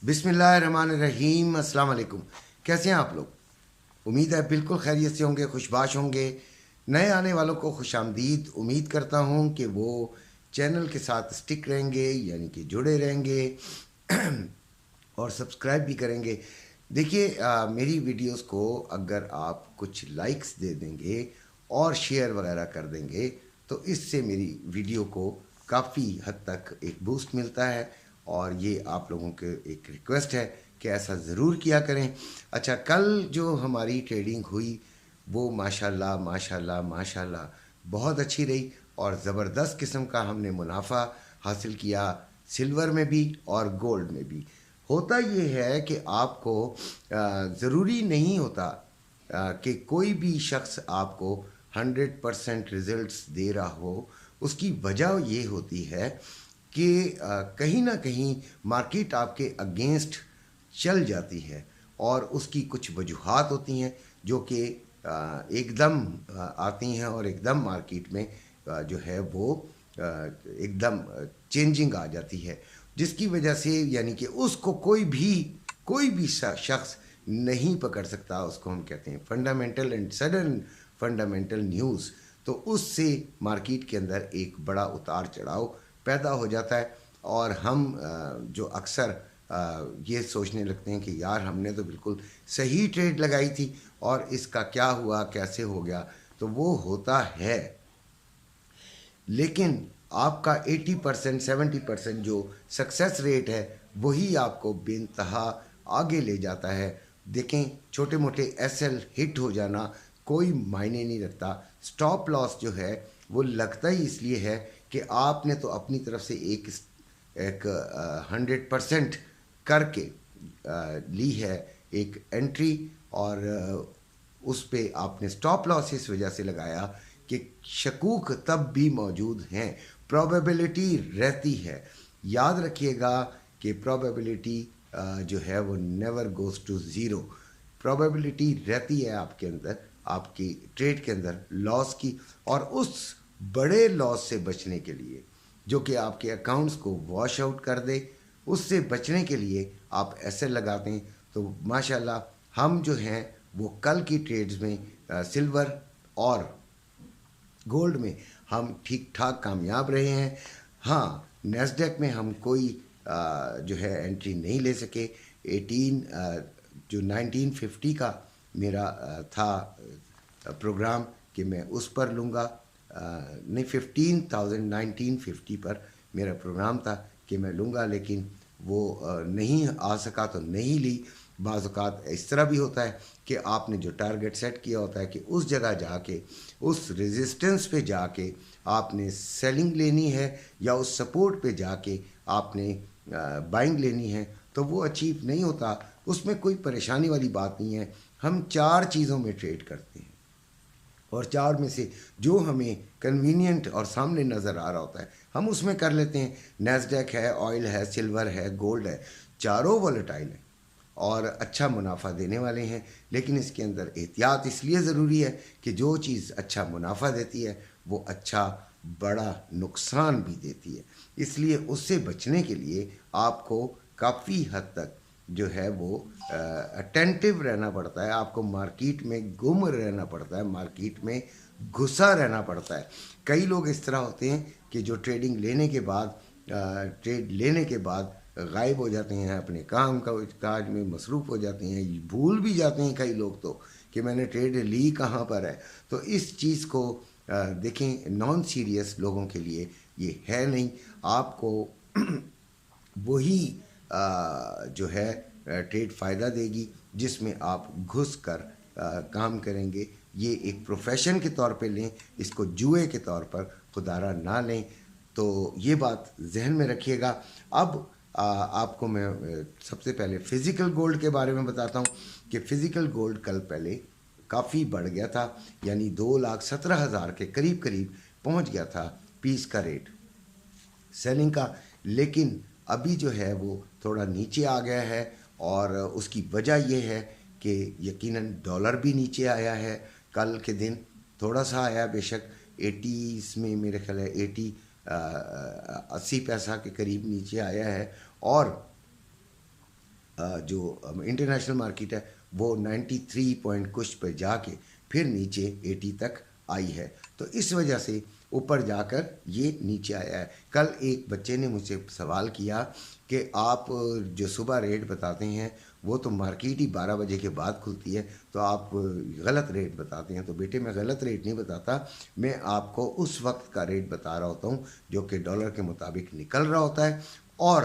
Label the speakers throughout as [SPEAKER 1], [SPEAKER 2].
[SPEAKER 1] बिस्मिल्लाहिर्रहमानिर्रहीम। अस्सलाम वालेकुम। कैसे हैं आप लोग? उम्मीद है बिल्कुल खैरियत से होंगे, खुशबाश होंगे। नए आने वालों को खुशामदीद। उम्मीद करता हूं कि वो चैनल के साथ स्टिक रहेंगे, यानी कि जुड़े रहेंगे और सब्सक्राइब भी करेंगे। देखिए, मेरी वीडियोस को अगर आप कुछ लाइक्स दे देंगे और शेयर वगैरह कर देंगे तो इससे मेरी वीडियो को काफ़ी हद तक एक बूस्ट मिलता है। और ये आप लोगों के एक रिक्वेस्ट है कि ऐसा ज़रूर किया करें। अच्छा, कल जो हमारी ट्रेडिंग हुई वो माशाल्लाह माशाल्लाह माशाल्लाह बहुत अच्छी रही और ज़बरदस्त किस्म का हमने मुनाफा हासिल किया, सिल्वर में भी और गोल्ड में भी। होता ये है कि आपको ज़रूरी नहीं होता कि कोई भी शख्स आपको 100% रिजल्ट्स दे रहा हो। उसकी वजह ये होती है कि कहीं ना कहीं मार्केट आपके अगेंस्ट चल जाती है और उसकी कुछ वजूहात होती हैं जो कि एकदम आती हैं और एकदम मार्केट में जो है वो एकदम चेंजिंग आ जाती है, जिसकी वजह से यानी कि उसको कोई भी शख्स नहीं पकड़ सकता। उसको हम कहते हैं fundamental and sudden fundamental news. तो उससे मार्केट के अंदर एक बड़ा उतार चढ़ाव पैदा हो जाता है और हम जो अक्सर ये सोचने लगते हैं कि यार हमने तो बिल्कुल सही ट्रेड लगाई थी और इसका क्या हुआ, कैसे हो गया। तो वो होता है, लेकिन आपका 80% 70% जो सक्सेस रेट है वही आपको बेइंतहा आगे ले जाता है। देखें, छोटे मोटे एसएल हिट हो जाना कोई मायने नहीं रखता। स्टॉप लॉस जो है वो लगता ही इसलिए है कि आपने तो अपनी तरफ से एक 100% करके ली है एक एंट्री, और उस पे आपने स्टॉप लॉस इस वजह से लगाया कि शकूक तब भी मौजूद हैं, प्रोबेबिलिटी रहती है। याद रखिएगा कि प्रोबेबिलिटी जो है वो never goes to zero. Probability रहती है आपके अंदर, आपकी ट्रेड के अंदर लॉस की, और उस बड़े लॉस से बचने के लिए जो कि आपके अकाउंट्स को वॉश आउट कर दे, उससे बचने के लिए आप ऐसे लगाते हैं। तो माशाल्लाह हम जो हैं वो कल की ट्रेड्स में सिल्वर और गोल्ड में हम ठीक ठाक कामयाब रहे हैं। हाँ, नेस्डेक में हम कोई जो है एंट्री नहीं ले सके। 1950 का मेरा था प्रोग्राम कि मैं उस पर लूँगा, नहीं 15,000 1950 पर मेरा प्रोग्राम था कि मैं लूँगा, लेकिन वो नहीं आ सका तो नहीं ली। बाज़ औक़ात इस तरह भी होता है कि आपने जो टारगेट सेट किया होता है कि उस जगह जाके उस रेजिस्टेंस पे जाके आपने सेलिंग लेनी है या उस सपोर्ट पे जाके आपने बाइंग लेनी है, तो वो अचीव नहीं होता। उसमें कोई परेशानी वाली बात नहीं है। हम 4 चीज़ों में ट्रेड करते हैं और 4 में से जो हमें कन्वीनियंट और सामने नज़र आ रहा होता है हम उसमें कर लेते हैं। नेस्डेक है, ऑयल है, सिल्वर है, गोल्ड है। चारों वोलेटाइल हैं और अच्छा मुनाफा देने वाले हैं, लेकिन इसके अंदर एहतियात इसलिए ज़रूरी है कि जो चीज़ अच्छा मुनाफा देती है वो अच्छा बड़ा नुकसान भी देती है। इसलिए उससे बचने के लिए आपको काफ़ी हद तक जो है वो अटेंटिव रहना पड़ता है। आपको मार्केट में गुम रहना पड़ता है, मार्केट में घुसा रहना पड़ता है। कई लोग इस तरह होते हैं कि जो ट्रेड लेने के बाद गायब हो जाते हैं, अपने काम का काज में मसरूफ़ हो जाते हैं, भूल भी जाते हैं कई लोग तो कि मैंने ट्रेड ली कहाँ पर है। तो इस चीज़ को देखें, नॉन सीरियस लोगों के लिए ये है नहीं। आपको वही जो है ट्रेड फ़ायदा देगी जिसमें आप घुस कर काम करेंगे। ये एक प्रोफेशन के तौर पे लें, इसको जुए के तौर पर खुदारा ना लें। तो ये बात जहन में रखिएगा। अब आपको मैं सबसे पहले फ़िज़िकल गोल्ड के बारे में बताता हूँ कि फ़िज़िकल गोल्ड कल पहले काफ़ी बढ़ गया था, यानी 2,17,000 के करीब करीब पहुँच गया था पीस का रेट सेलिंग का। लेकिन अभी जो है वो थोड़ा नीचे आ गया है और उसकी वजह ये है कि यकीनन डॉलर भी नीचे आया है। कल के दिन थोड़ा सा आया बेशक, 80 में मेरे ख्याल है 80 80 पैसा के करीब नीचे आया है। और جو انٹرنیشنل مارکیٹ ہے وہ 93 پوائنٹ کچھ پہ جا کے پھر نیچے 80 تک آئی ہے. تو اس وجہ سے اوپر جا کر یہ نیچے آیا ہے. کل ایک بچے نے مجھ سے سوال کیا کہ آپ جو صبح ریٹ بتاتے ہیں وہ تو مارکیٹ ہی 12 بجے کے بعد کھلتی ہے تو آپ غلط ریٹ بتاتے ہیں. تو بیٹے میں غلط ریٹ نہیں بتاتا, میں آپ کو اس وقت کا ریٹ بتا رہا ہوتا ہوں جو کہ ڈالر کے مطابق نکل رہا ہوتا ہے, اور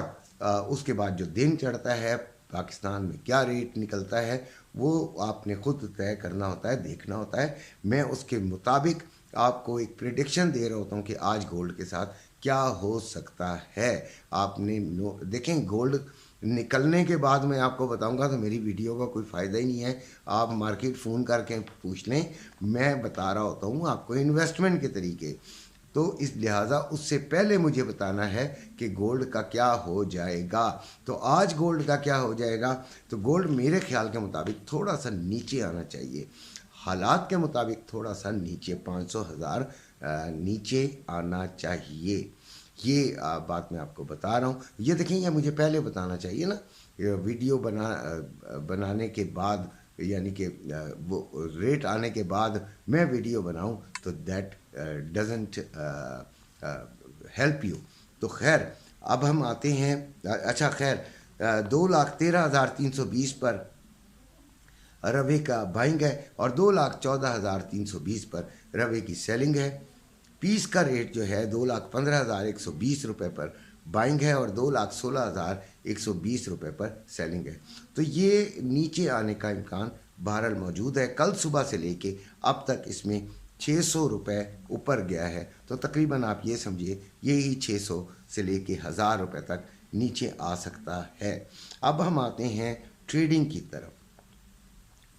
[SPEAKER 1] اس کے بعد جو دن چڑھتا ہے پاکستان میں کیا ریٹ نکلتا ہے وہ آپ نے خود طے کرنا ہوتا ہے, دیکھنا ہوتا ہے. میں اس کے مطابق آپ کو ایک پریڈکشن دے رہا ہوتا ہوں کہ آج گولڈ کے ساتھ کیا ہو سکتا ہے. آپ نے دیکھیں گولڈ نکلنے کے بعد میں آپ کو بتاؤں گا تو میری ویڈیو کا کوئی فائدہ ہی نہیں ہے. آپ مارکیٹ فون کر کے پوچھ لیں, میں بتا رہا ہوتا ہوں آپ کو انویسٹمنٹ کے طریقے. تو اس لہٰذا اس سے پہلے مجھے بتانا ہے کہ گولڈ کا کیا ہو جائے گا. تو آج گولڈ کا کیا ہو جائے گا, تو گولڈ میرے خیال کے مطابق تھوڑا سا نیچے آنا چاہیے, حالات کے مطابق تھوڑا سا نیچے 500,000 نیچے آنا چاہیے. یہ بات میں آپ کو بتا رہا ہوں. یہ دیکھیں یہ مجھے پہلے بتانا چاہیے نا, ویڈیو بنانے کے بعد, یعنی کہ وہ ریٹ آنے کے بعد میں ویڈیو بناؤں تو دیٹ ڈزنٹ ہیلپ یو. تو خیر اب ہم آتے ہیں, اچھا خیر 2,13,320 پر روے کا بائنگ ہے اور 2,14,320 پر روے کی سیلنگ ہے. پیس کا ریٹ جو ہے 2,15,120 روپے پر بائنگ ہے اور 2,16,120 روپے پر سیلنگ ہے. تو یہ نیچے آنے کا امکان بہرحال موجود ہے. کل صبح سے لے کے اب تک اس میں 600 روپے اوپر گیا ہے, تو تقریباً آپ یہ سمجھیے یہی 600 سے لے کے 1,000 روپے تک نیچے آ سکتا ہے. اب ہم آتے ہیں ٹریڈنگ کی طرف.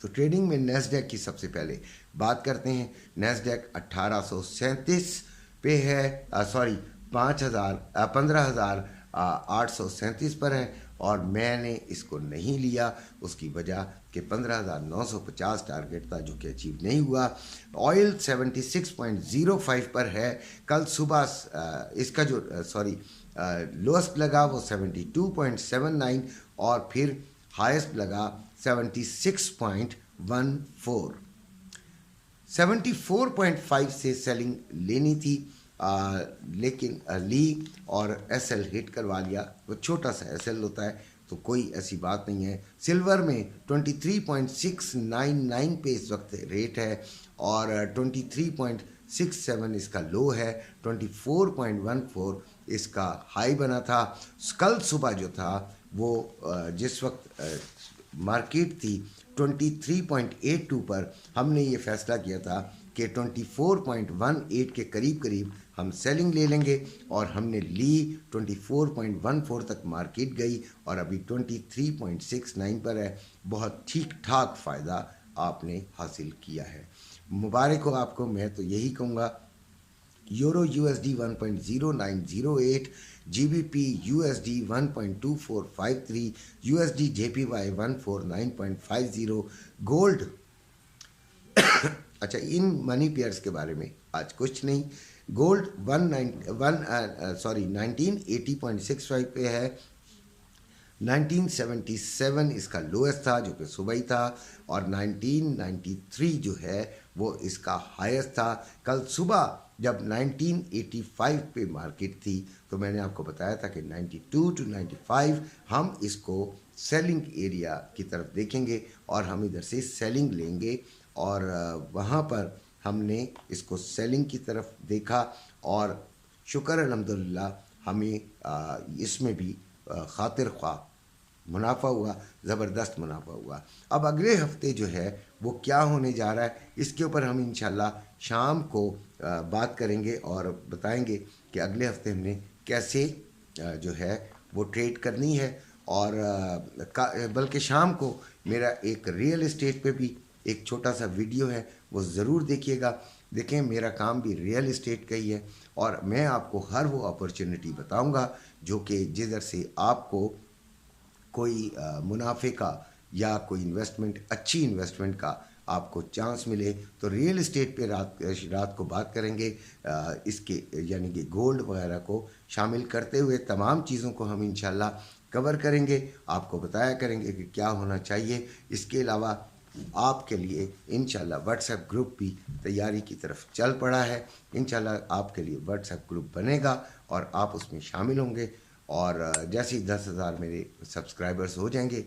[SPEAKER 1] تو ٹریڈنگ میں نیسڈیک کی سب سے پہلے بات کرتے ہیں. نیسڈیک 1837 پہ ہے, 15,837 پر ہے, اور میں نے اس کو نہیں لیا. اس کی وجہ کہ 15,950 ٹارگیٹ تھا جو کہ اچیو نہیں ہوا. آئل 76.05 پر ہے. کل صبح اس کا جو لوسٹ لگا وہ 72.79 اور پھر ہائیسٹ لگا 76.14. 74.5 سے سیلنگ لینی تھی, لیکن لی اور ایس ایل ہٹ کروا لیا. وہ چھوٹا سا ایس ایل ہوتا ہے تو کوئی ایسی بات نہیں ہے. سلور میں 23.699 پہ اس وقت ریٹ ہے اور 23.67 اس کا لو ہے. 24.14 اس کا ہائی بنا تھا. کل صبح جو تھا وہ جس وقت مارکیٹ تھی 23.82 پر, ہم نے یہ فیصلہ کیا تھا کہ 24.18 کے قریب ہم سیلنگ لے لیں گے, اور ہم نے لی. 24.14 تک مارکیٹ گئی اور ابھی 23.69 پر ہے. بہت ٹھیک ٹھاک فائدہ آپ نے حاصل کیا ہے, مبارک ہو آپ کو. میں تو یہی کہوں گا. Euro USD 1.0908, GBP USD 1.2453, USD JPY 149.50. Gold اچھا ان منی پیئرس کے بارے میں آج کچھ نہیں. گولڈ 1980.65 پہ ہے. 1977 اس کا لویسٹ تھا جو کہ صبح ہی تھا, اور 1993 جو ہے وہ اس کا ہائیسٹ تھا. کل صبح جب 1985 پہ مارکیٹ تھی تو میں نے آپ کو بتایا تھا کہ 92 to 95 ہم اس کو سیلنگ ایریا کی طرف دیکھیں گے اور ہم ادھر سے سیلنگ لیں گے, اور وہاں پر ہم نے اس کو سیلنگ کی طرف دیکھا اور شکر الحمدللہ ہمیں اس میں بھی خاطر خواہ منافع ہوا, زبردست منافع ہوا. اب اگلے ہفتے جو ہے وہ کیا ہونے جا رہا ہے اس کے اوپر ہم انشاءاللہ شام کو بات کریں گے اور بتائیں گے کہ اگلے ہفتے ہم نے کیسے جو ہے وہ ٹریڈ کرنی ہے. اور بلکہ شام کو میرا ایک ریئل اسٹیٹ پہ بھی ایک چھوٹا سا ویڈیو ہے, وہ ضرور دیکھیے گا. دیکھیں میرا کام بھی ریئل اسٹیٹ کا ہی ہے, اور میں آپ کو ہر وہ اپرچونٹی بتاؤں گا جو کہ جدھر سے آپ کو کوئی منافع کا یا کوئی انویسٹمنٹ, اچھی انویسٹمنٹ کا آپ کو چانس ملے. تو ریئل اسٹیٹ پہ رات کو بات کریں گے, اس کے یعنی کہ گولڈ وغیرہ کو شامل کرتے ہوئے تمام چیزوں کو ہم انشاءاللہ کور کریں گے، آپ کو بتایا کریں گے کہ کیا ہونا چاہیے۔ اس کے علاوہ آپ کے لیے انشاءاللہ واٹس ایپ گروپ بھی تیاری کی طرف چل پڑا ہے۔ انشاءاللہ آپ کے لیے واٹس ایپ گروپ بنے گا اور آپ اس میں شامل ہوں گے، اور جیسے ہی 10,000 میرے سبسکرائبرز ہو جائیں گے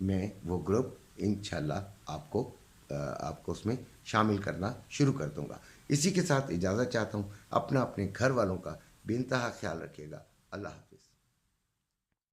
[SPEAKER 1] میں وہ گروپ انشاءاللہ آپ کو اس میں شامل کرنا شروع کر دوں گا۔ اسی کے ساتھ اجازت چاہتا ہوں، اپنے گھر والوں کا بے انتہا خیال رکھیے گا۔ اللہ حافظ۔